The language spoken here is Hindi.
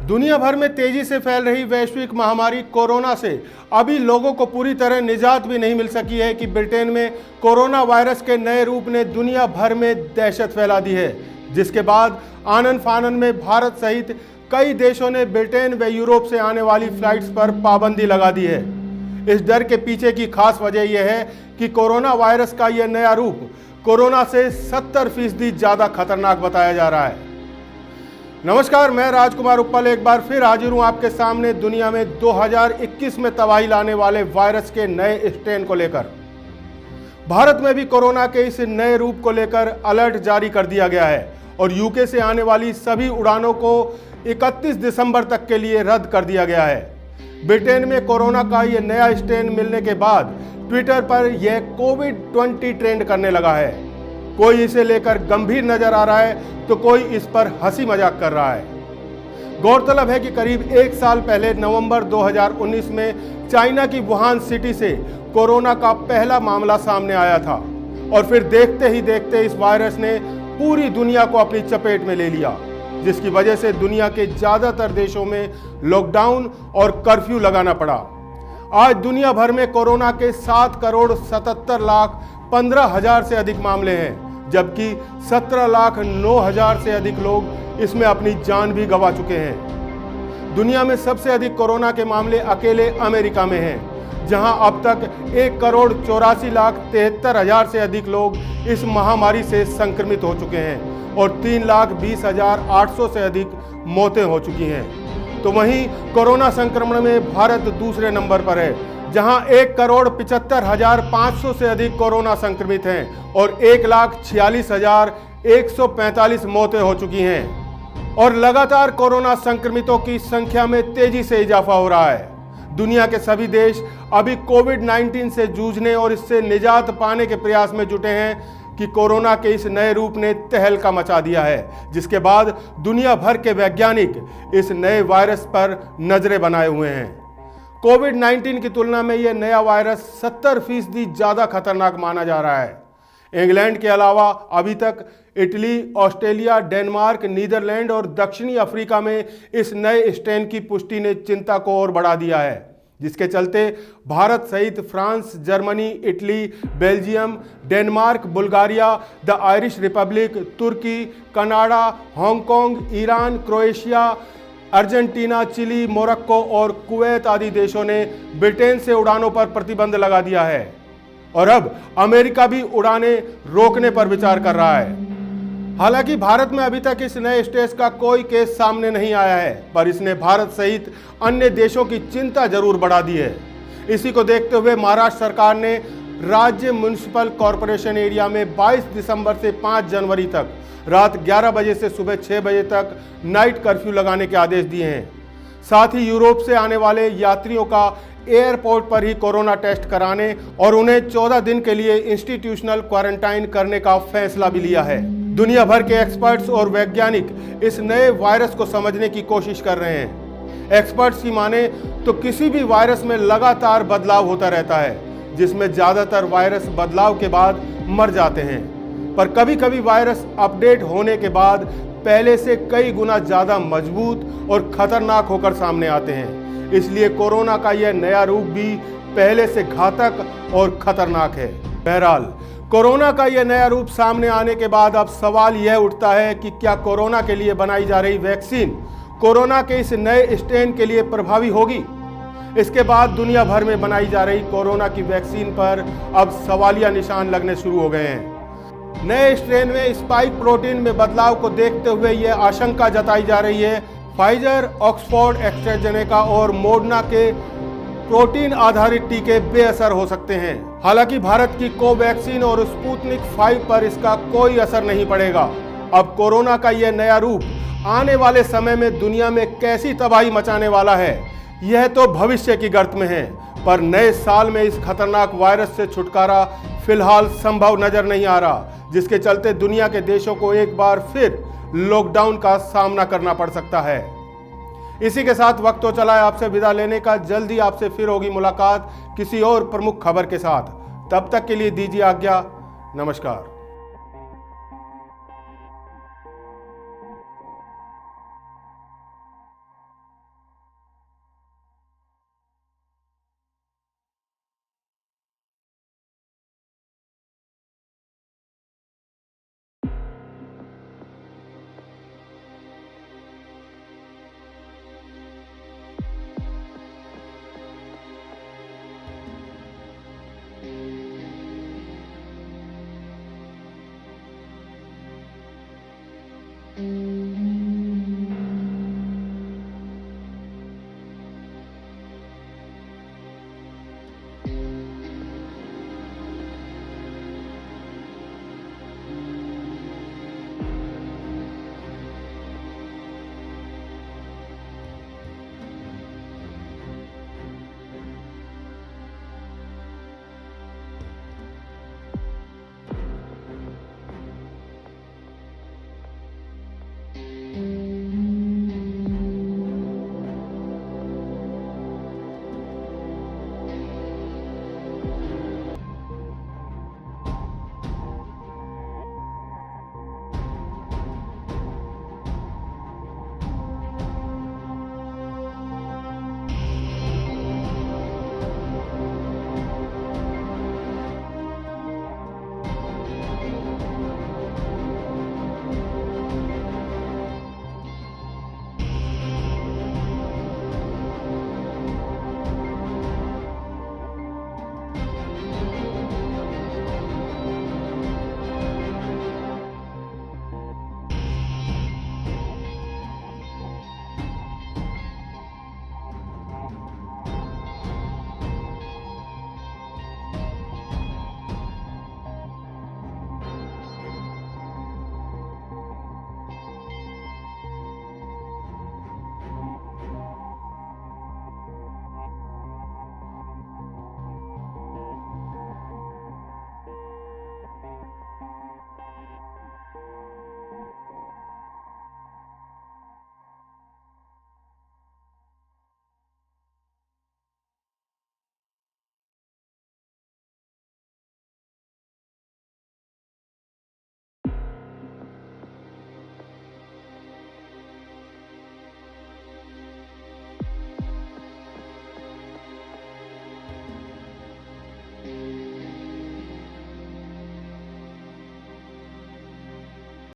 दुनिया भर में तेजी से फैल रही वैश्विक महामारी कोरोना से अभी लोगों को पूरी तरह निजात भी नहीं मिल सकी है कि ब्रिटेन में कोरोना वायरस के नए रूप ने दुनिया भर में दहशत फैला दी है, जिसके बाद आनन फानन में भारत सहित कई देशों ने ब्रिटेन व यूरोप से आने वाली फ्लाइट्स पर पाबंदी लगा दी है। इस डर के पीछे की खास वजह यह है कि कोरोना वायरस का यह नया रूप कोरोना से 70% ज़्यादा खतरनाक बताया जा रहा है। नमस्कार, मैं राजकुमार उप्पल एक बार फिर हाजिर हूं आपके सामने दुनिया में 2021 में तबाही लाने वाले वायरस के नए स्ट्रेन को लेकर। भारत में भी कोरोना के इस नए रूप को लेकर अलर्ट जारी कर दिया गया है और यूके से आने वाली सभी उड़ानों को 31 दिसंबर तक के लिए रद्द कर दिया गया है। ब्रिटेन में कोरोना का यह नया स्ट्रेन मिलने के बाद ट्विटर पर यह कोविड-20 ट्रेंड करने लगा है। कोई इसे लेकर गंभीर नजर आ रहा है तो कोई इस पर हंसी मजाक कर रहा है। गौरतलब है कि करीब एक साल पहले नवंबर 2019 में चाइना की वुहान सिटी से कोरोना का पहला मामला सामने आया था और फिर देखते ही देखते इस वायरस ने पूरी दुनिया को अपनी चपेट में ले लिया, जिसकी वजह से दुनिया के ज्यादातर देशों में लॉकडाउन और कर्फ्यू लगाना पड़ा। आज दुनिया भर में कोरोना के 7,77,15,000 से अधिक मामले हैं, जबकि 17,09,000 से अधिक लोग इसमें अपनी जान भी गंवा चुके हैं। दुनिया में सबसे अधिक कोरोना के मामले अकेले अमेरिका में हैं, जहां अब तक 1,84,73,000 से अधिक लोग इस महामारी से संक्रमित हो चुके हैं और 3,20,800 से अधिक मौतें हो चुकी हैं। तो वहीं कोरोना संक्रमण में भारत दूसरे नंबर पर है, जहां 1,75,500 से अधिक कोरोना संक्रमित हैं और 1,46,145 मौतें हो चुकी हैं और लगातार कोरोना संक्रमितों की संख्या में तेजी से इजाफा हो रहा है। दुनिया के सभी देश अभी कोविड-19 से जूझने और इससे निजात पाने के प्रयास में जुटे हैं कि कोरोना के इस नए रूप ने तहलका मचा दिया है, जिसके बाद दुनिया भर के वैज्ञानिक इस नए वायरस पर नजरें बनाए हुए हैं। कोविड-19 की तुलना में यह नया वायरस 70% ज़्यादा खतरनाक माना जा रहा है। इंग्लैंड के अलावा अभी तक इटली, ऑस्ट्रेलिया, डेनमार्क, नीदरलैंड और दक्षिणी अफ्रीका में इस नए स्ट्रेन की पुष्टि ने चिंता को और बढ़ा दिया है, जिसके चलते भारत सहित France, Germany, Italy, Belgium, Denmark, Bulgaria, the Irish republic, तुर्की, Canada, Hong Kong, Iran, Croatia, Argentina, Chile, Morocco और कुवैत आदि देशों ने ब्रिटेन से उड़ानों पर प्रतिबंध लगा दिया है और अब अमेरिका भी उड़ानें रोकने पर विचार कर रहा है। हालांकि भारत में अभी तक इस नए स्ट्रेन का कोई केस सामने नहीं आया है, पर इसने भारत सहित अन्य देशों की चिंता जरूर बढ़ा दी है। इसी को देखते हुए महाराष्ट्र सरकार ने राज्य म्युनिसिपल कॉरपोरेशन एरिया में 22 दिसंबर से 5 जनवरी तक रात 11 बजे से सुबह 6 बजे तक नाइट कर्फ्यू लगाने के आदेश दिए हैं। साथ ही यूरोप से आने वाले यात्रियों का एयरपोर्ट पर ही कोरोना टेस्ट कराने और उन्हें 14 दिन के लिए इंस्टीट्यूशनल क्वारंटाइन करने का फैसला भी लिया है। दुनिया भर के एक्सपर्ट्स और वैज्ञानिक इस नए वायरस को समझने की कोशिश कर रहे हैं। एक्सपर्ट्स की माने तो किसी भी वायरस में लगातार बदलाव होता रहता है, जिसमें ज्यादातर वायरस बदलाव के बाद मर जाते हैं, पर कभी कभी वायरस अपडेट होने के बाद पहले से कई गुना ज्यादा मजबूत और खतरनाक होकर सामने आते हैं। इसलिए कोरोना का यह नया रूप भी पहले से घातक और खतरनाक है। बहरहाल, कोरोना का यह नया रूप सामने आने के बाद अब सवाल यह उठता है कि क्या कोरोना के लिए बनाई जा रही वैक्सीन कोरोना के इस नए स्ट्रेन के लिए प्रभावी होगी? इसके बाद दुनिया भर में बनाई जा रही कोरोना की वैक्सीन पर अब सवालिया निशान लगने शुरू हो गए हैं। नए स्ट्रेन में स्पाइक प्रोटीन में बदलाव को देखते हुए यह आशंका जताई जा रही है फाइजर, ऑक्सफोर्ड, एस्ट्राजेनेका और मोडर्ना के प्रोटीन आधारित टीके बेअसर हो सकते हैं। हालांकि भारत की कोवैक्सीन और स्पुतनिक 5 पर इसका कोई असर नहीं पड़ेगा। अब कोरोना का यह नया रूप आने वाले समय में दुनिया में कैसी तबाही मचाने वाला है, यह तो भविष्य की गर्त में है, पर नए साल में इस खतरनाक वायरस से छुटकारा फिलहाल संभव नजर नहीं आ रहा, जिसके चलते दुनिया के देशों को एक बार फिर लॉकडाउन का सामना करना पड़ सकता है। इसी के साथ वक्त तो चला है आपसे विदा लेने का। जल्दी आपसे फिर होगी मुलाकात किसी और प्रमुख खबर के साथ। तब तक के लिए दीजिए आज्ञा। नमस्कार।